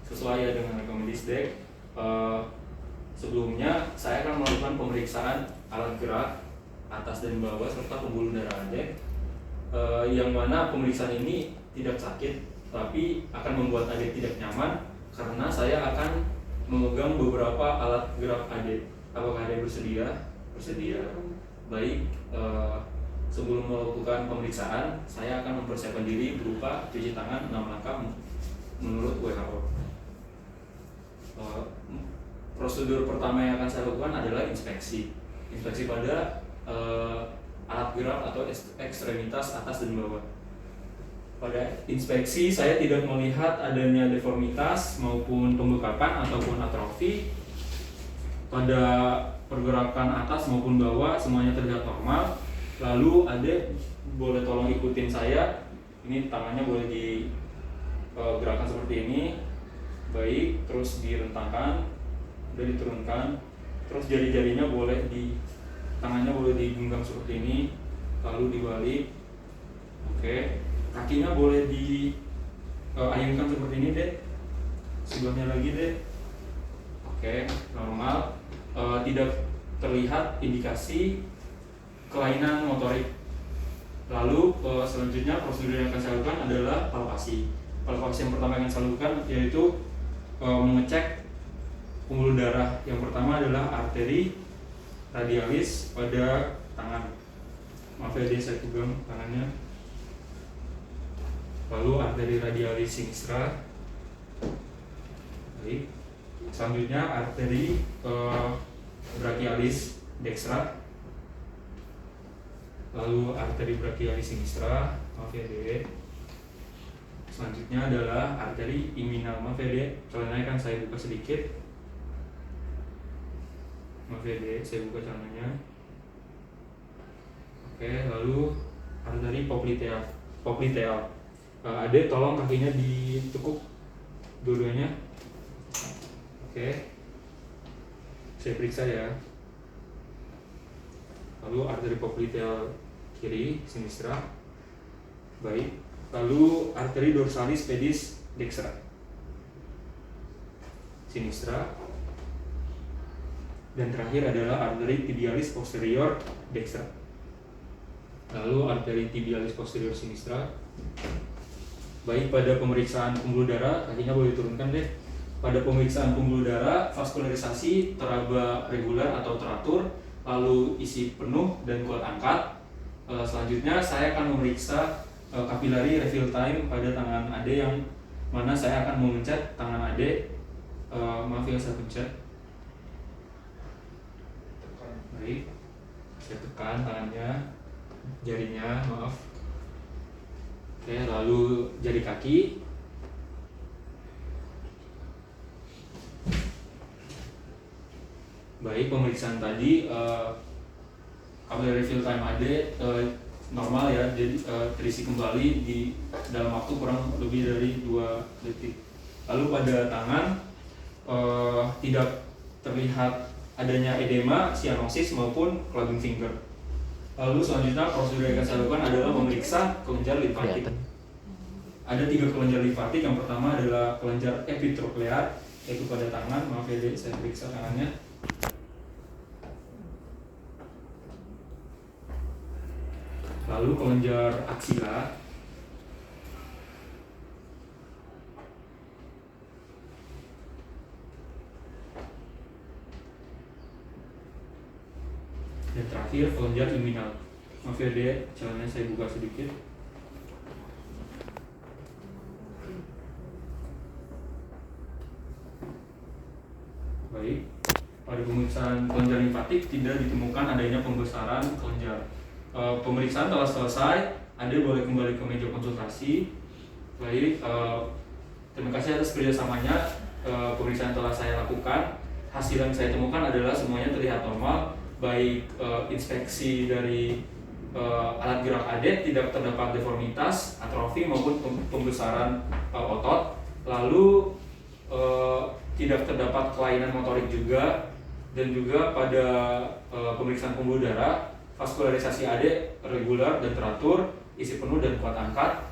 sesuai ya dengan Rekomendisdek. Sebelumnya saya akan melakukan pemeriksaan alat gerak atas dan bawah serta pembuluh darah adek, yang mana pemeriksaan ini tidak sakit tapi akan membuat adek tidak nyaman karena saya akan memegang beberapa alat gerak adek. Apakah adek bersedia? Bersedia. Baik, sebelum melakukan pemeriksaan saya akan mempersiapkan diri berupa cuci tangan 6 langkah menurut WHO. Prosedur pertama yang akan saya lakukan adalah inspeksi pada alat gerak atau ekstremitas atas dan bawah. Pada inspeksi saya tidak melihat adanya deformitas maupun pembekakan ataupun atrofi. Pada pergerakan atas maupun bawah semuanya terlihat normal. Lalu adek boleh tolong ikutin saya. Ini tangannya boleh digerakkan seperti ini. Baik, terus direntangkan, udah diturunkan. Terus jari-jarinya tangannya boleh digenggam seperti ini, lalu dibalik. Oke, kakinya boleh diayunkan seperti ini deh. Sebelahnya lagi deh. Oke, normal. Tidak terlihat indikasi kelainan motorik. Lalu selanjutnya prosedur yang akan saya lakukan adalah palpasi. Palpasi yang pertama yang akan saya lakukan yaitu mengecek pembuluh darah. Yang pertama adalah arteri radialis pada tangan. Maaf ya, saya pegang tangannya. Lalu arteri radialis sinistra. Baik. Selanjutnya arteri brachialis dextra. Lalu arteri brachialis sinistra. Maaf ya, Dek. Selanjutnya adalah arteri inguinal. Maaf ya, Dek, celananya kan saya buka sedikit. Maaf ya, Dek, saya buka celananya. Oke, lalu arteri popliteal. Adek tolong kakinya ditekuk dua-duanya. Oke, saya periksa ya. Lalu arteri popliteal kiri sinistra. Baik. Lalu arteri dorsalis pedis dextra sinistra. Dan terakhir adalah arteri tibialis posterior dextra. Lalu arteri tibialis posterior sinistra. Baik, pada pemeriksaan pembuluh darah kakinya boleh diturunkan deh. Pada pemeriksaan pembuluh darah, vaskularisasi teraba reguler atau teratur, lalu isi penuh dan kuat angkat. Selanjutnya saya akan memeriksa kapilari refill time pada tangan Ade, yang mana saya akan memencet tangan Ade. Maaf ya, saya pencet. Baik, saya tekan tangannya, jarinya, maaf. Oke, lalu jari kaki. Baik, pemeriksaan tadi kapilari refill time Ade normal ya, jadi terisi kembali di dalam waktu kurang lebih dari 2 detik. Lalu pada tangan tidak terlihat adanya edema, cyanosis maupun clogging finger. Lalu selanjutnya prosedur yang akan saya lakukan adalah memeriksa kelenjar limfatik. Ada 3 kelenjar limfatik. Yang pertama adalah kelenjar epitroklear, yaitu pada tangan. Maaf ya, Dek, saya periksa tangannya. Lalu kelenjar aksila. Dan terakhir kelenjar inguinal. Maaf ya, Dek, celananya saya buka sedikit. Baik, pada pemeriksaan kelenjar limfatik tidak ditemukan adanya pembesaran kelenjar. Pemeriksaan telah selesai. Ade boleh kembali ke meja konsultasi. Baik, terima kasih atas kerjasamanya. Pemeriksaan telah saya lakukan. Hasil yang saya temukan adalah semuanya terlihat normal. Baik inspeksi dari alat gerak Ade tidak terdapat deformitas, atrofi maupun pembesaran otot. Lalu tidak terdapat kelainan motorik juga. Dan juga pada pemeriksaan pembuluh darah, vaskularisasi Ade reguler dan teratur, isi penuh dan kuat angkat.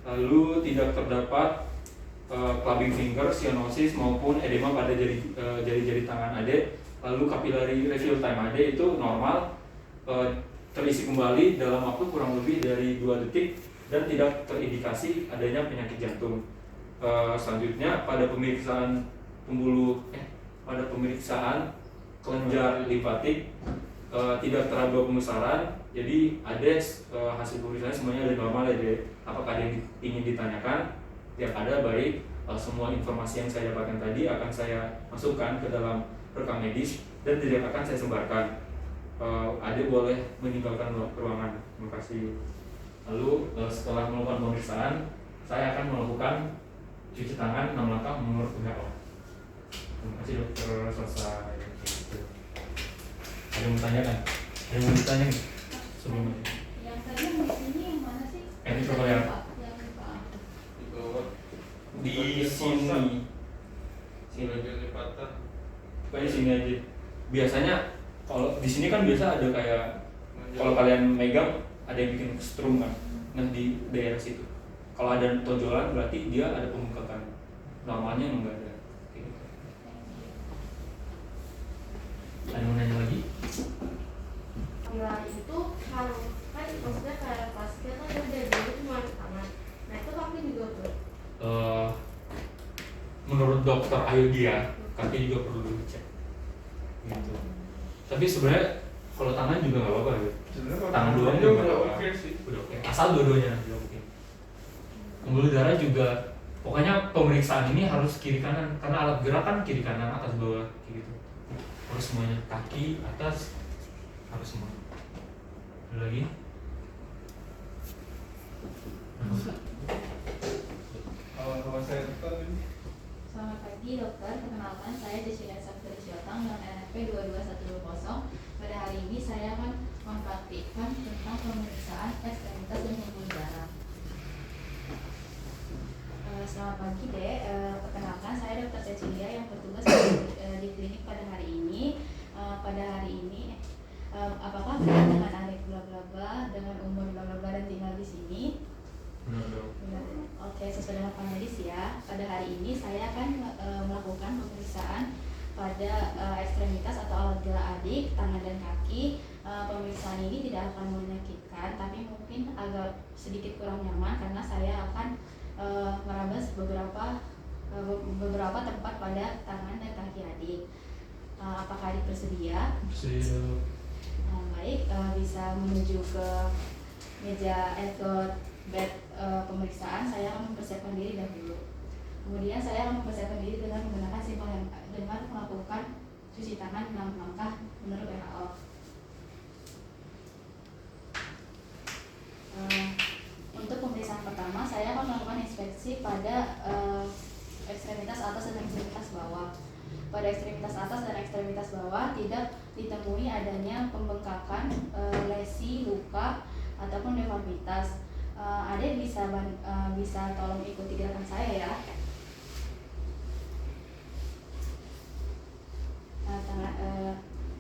Lalu tidak terdapat clubbing finger, cyanosis maupun edema pada jari-jari tangan Ade. Lalu capillary refill time Ade itu normal, terisi kembali dalam waktu kurang lebih dari 2 detik dan tidak terindikasi adanya penyakit jantung. Selanjutnya pada pemeriksaan kelenjar limfatik tidak teraba pembesaran, jadi ada hasil pemeriksaan semuanya ada normal ya. Apakah ada yang ingin ditanyakan? Yang ada baik, semua informasi yang saya dapatkan tadi akan saya masukkan ke dalam rekam medis dan tidak akan saya sebarkan. Ade boleh meninggalkan ruangan. Terima kasih. Lalu setelah melakukan pemeriksaan, saya akan melakukan cuci tangan 6 langkah menurut WHO. Terima kasih dokter, selesai. Ada yang mau tanya kan? Ada yang mau ditanya nih? Sebelumnya. Yang tadi yang di sini yang mana sih? Ini coba ya. Di sini. Sini. Pokoknya sini aja. Biasanya kalau di sini kan biasa ada kayak kalau kalian megang ada yang bikin strum kan. Nah di daerah situ. Kalau ada tonjolan berarti dia ada pembengkakan. Normalnya enggak ada. Ada yang mau nanya lagi? Bila itu harus kan maksudnya kayak pasien kan udah jadi cuma tangan. Nah itu kaki juga tuh. Menurut dokter Ayudia, kaki juga perlu dicek. Gitu. Tapi sebenarnya kalau tangan juga nggak apa-apa ya. Tangan doang juga nggak apa-apa. Udah oke. Asal dua-duanya nanti oke. Pembuluh darah juga, pokoknya pemeriksaan ini harus kiri kanan karena alat gerak kan kiri kanan atas bawah gitu. Harus semuanya, kaki atas harus semua. Ada lagi? Selamat pagi dokter, perkenalkan saya Jessica Safri Syotang dengan NFP 22120. Pada hari ini saya akan mempraktikkan tentang pemeriksaan ekstremitas dan pembuluh darah. Selamat pagi Dek, perkenalkan saya Dr. Cecilia yang bertugas di klinik pada hari ini. Apakah benar dengan adik bla bla bla dengan umur bla bla bla dan tinggal di sini? Oke, sesuai dengan medis ya. Pada hari ini saya akan melakukan pemeriksaan pada ekstremitas atau alat gerak adik, tangan dan kaki. Pemeriksaan ini tidak akan menyakitkan, tapi mungkin agak sedikit kurang nyaman karena saya akan meraba beberapa tempat pada tangan dan kaki adik. Apakah adik bersedia? Bersedia. Baik, bisa menuju ke meja ke bed pemeriksaan. Saya akan mempersiapkan diri dahulu. Kemudian saya akan mempersiapkan diri dengan menggunakan simpel dengan melakukan cuci tangan 6 langkah menurut WHO. Untuk pemeriksaan pertama, saya akan melakukan inspeksi pada ekstremitas atas dan ekstremitas bawah. Pada ekstremitas atas dan ekstremitas bawah tidak ditemui adanya pembengkakan, lesi, luka, ataupun deformitas. Adek bisa tolong ikuti gerakan saya ya.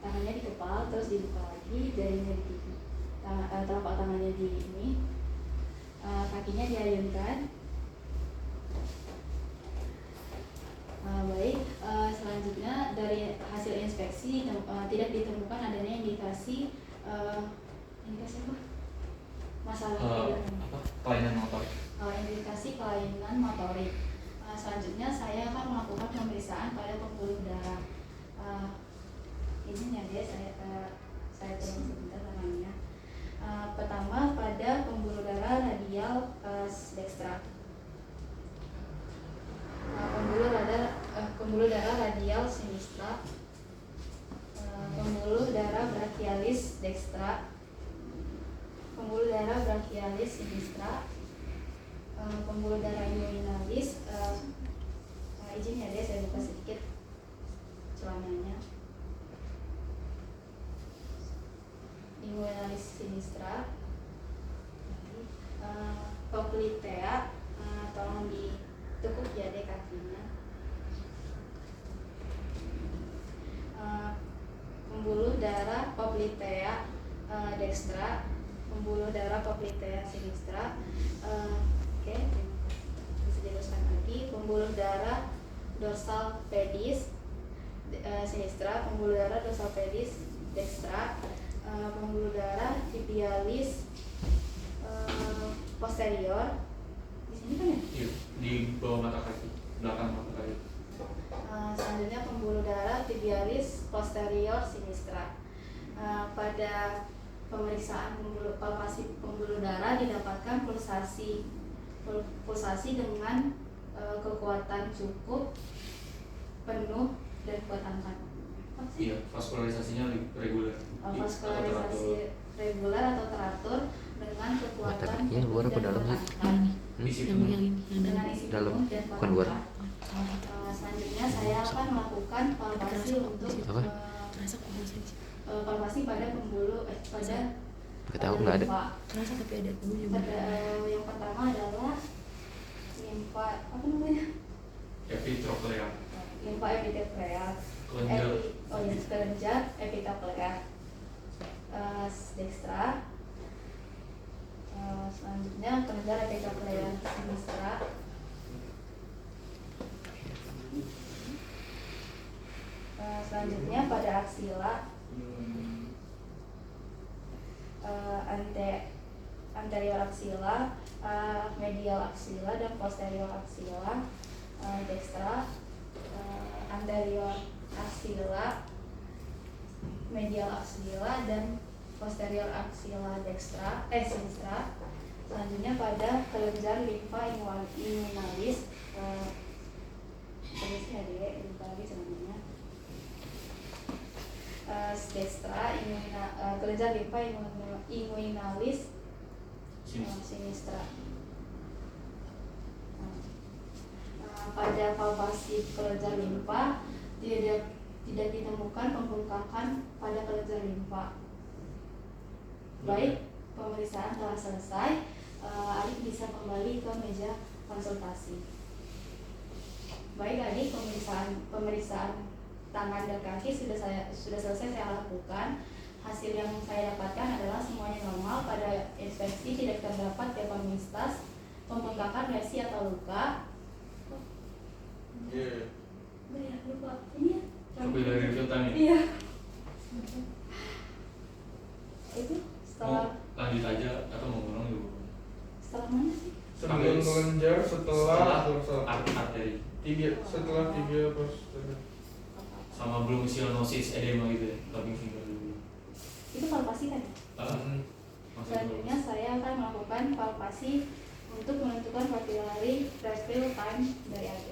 Tangannya dikepal, terus dibuka lagi, jarinya di telapak tangannya di ini, kakinya diayunkan. Baik, selanjutnya dari hasil inspeksi tidak ditemukan adanya indikasi apa? Masalah kelainan motorik. Indikasi kelainan motorik. Selanjutnya saya akan melakukan pemeriksaan pada pembuluh darah. Izin ya deh, saya turun sebentar tangannya. Pertama pada pembuluh darah radial dextra. Pembuluh darah radial sinistra, pembuluh darah brachialis dextra, pembuluh darah brachialis sinistra, pembuluh darah inguinalis. Izin ya deh, saya buka sedikit celananya. Inguinalis sinistra, poplitea, tolong ditekuk ya deh kakinya. Pembuluh darah poplitea dextra, pembuluh darah poplitea sinistra. Oke, bisa diteruskan lagi. pembuluh darah dorsal pedis sinistra, pembuluh darah dorsal pedis dextra, pembuluh darah tibialis posterior. Di sini kan ya? Iya, di bawah mata kaki, belakang mata kaki. Selanjutnya pembuluh darah tibialis posterior sinistra. Pada pemeriksaan palpasi pembuluh darah didapatkan pulsasi dengan kekuatan cukup, penuh, dan kuat angkat. Iya, vaskularisasinya reguler. Vaskularisasi reguler atau teratur dengan kekuatan Matanya luar apa dalam sih? Isi Yang penuh. ini dengan isi dalam, penuh dan bukan luar. kuat angkat. Selanjutnya saya akan melakukan palpasi untuk Apa? palpasi pada pembuluh pada Nggak tahu, nggak ada. limfa. Terasa tapi ada bulunya. Yang pertama adalah limfa apa namanya? Epitroklea. Limfa epitelkerat. Kelenjar. Kelenjar epitelkerat. Dextra. Selanjutnya kelenjar epitelkerat sinistra. Selanjutnya pada aksila, anterior aksila, medial aksila, dan posterior aksila, dextra, anterior aksila, medial aksila, dan posterior aksila dextra, sinistra. Selanjutnya pada kelenjar limfa inguinalis, tulisnya deh, lupa lagi sebenarnya. Dextra, kelenjar limfa inguinalis sinistra. Pada palpasi kelenjar limfa tidak ditemukan pembengkakan pada kelenjar limfa. Baik, pemeriksaan telah selesai. Adik bisa kembali ke meja konsultasi. Baik adik, pemeriksaan tangan dan kaki sudah selesai saya lakukan. Hasil yang saya dapatkan adalah semuanya normal. Pada inspeksi tidak terdapat deformitas, pembengkakan, lesi atau luka. Lupa. Ini ya. Kapilari filtran ya. Iya. Itu setelah Lanjut aja atau mau ngulang dulu? setelah mana sih? Sebelum kelenjar, setelah dorsal. Arteri. Tibia, setelah tibia posterior. Sama belum sianosis edema gitu ya, rubbing finger dulu. Itu palpasi kan? Selanjutnya saya akan melakukan palpasi untuk menentukan papillary refill time dari AD.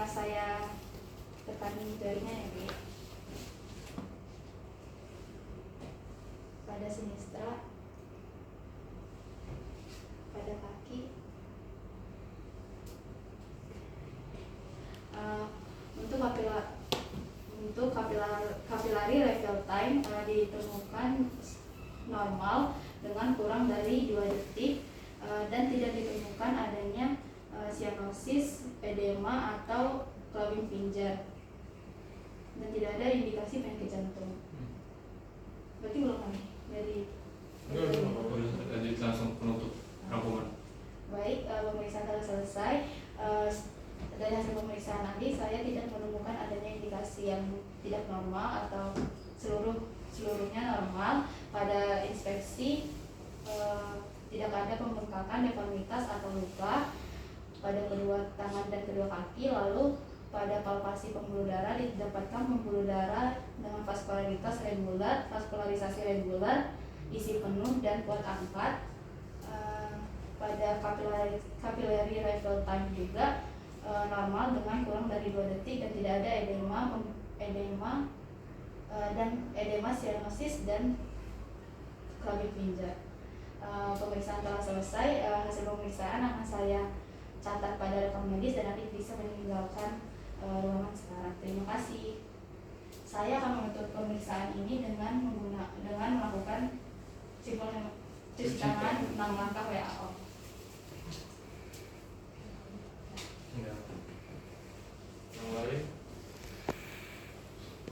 Saya tekan jarinya ya, B. Pada sinistra, pada kaki. Untuk capillary refill time ditemukan normal dengan kurang dari 2 detik dan tidak ditemukan adanya sianosis, edema atau clubbing finger, dan tidak ada indikasi penyakit jantung. Berarti belum lagi dari Lanjut langsung penutup rangkuman. baik, pemeriksaan telah selesai. Dari hasil pemeriksaan nanti saya tidak menemukan adanya indikasi yang tidak normal atau seluruhnya normal. Pada inspeksi tidak ada pembengkakan, deformitas atau luka pada kedua tangan dan kedua kaki. Lalu pada palpasi pembuluh darah didapatkan pembuluh darah dengan vaskularisasi reguler, isi penuh dan kuat angkat. Pada capillary refill time juga normal dengan kurang dari 2 detik dan tidak ada edema sianosis dan clubbing finger. Pemeriksaan telah selesai. Hasil pemeriksaan akan saya catat pada rekam medis dan nanti bisa meninggalkan ruangan sekarang. Terima kasih. Saya akan menutup pemeriksaan ini dengan melakukan cuci tangan 6 langkah WHO.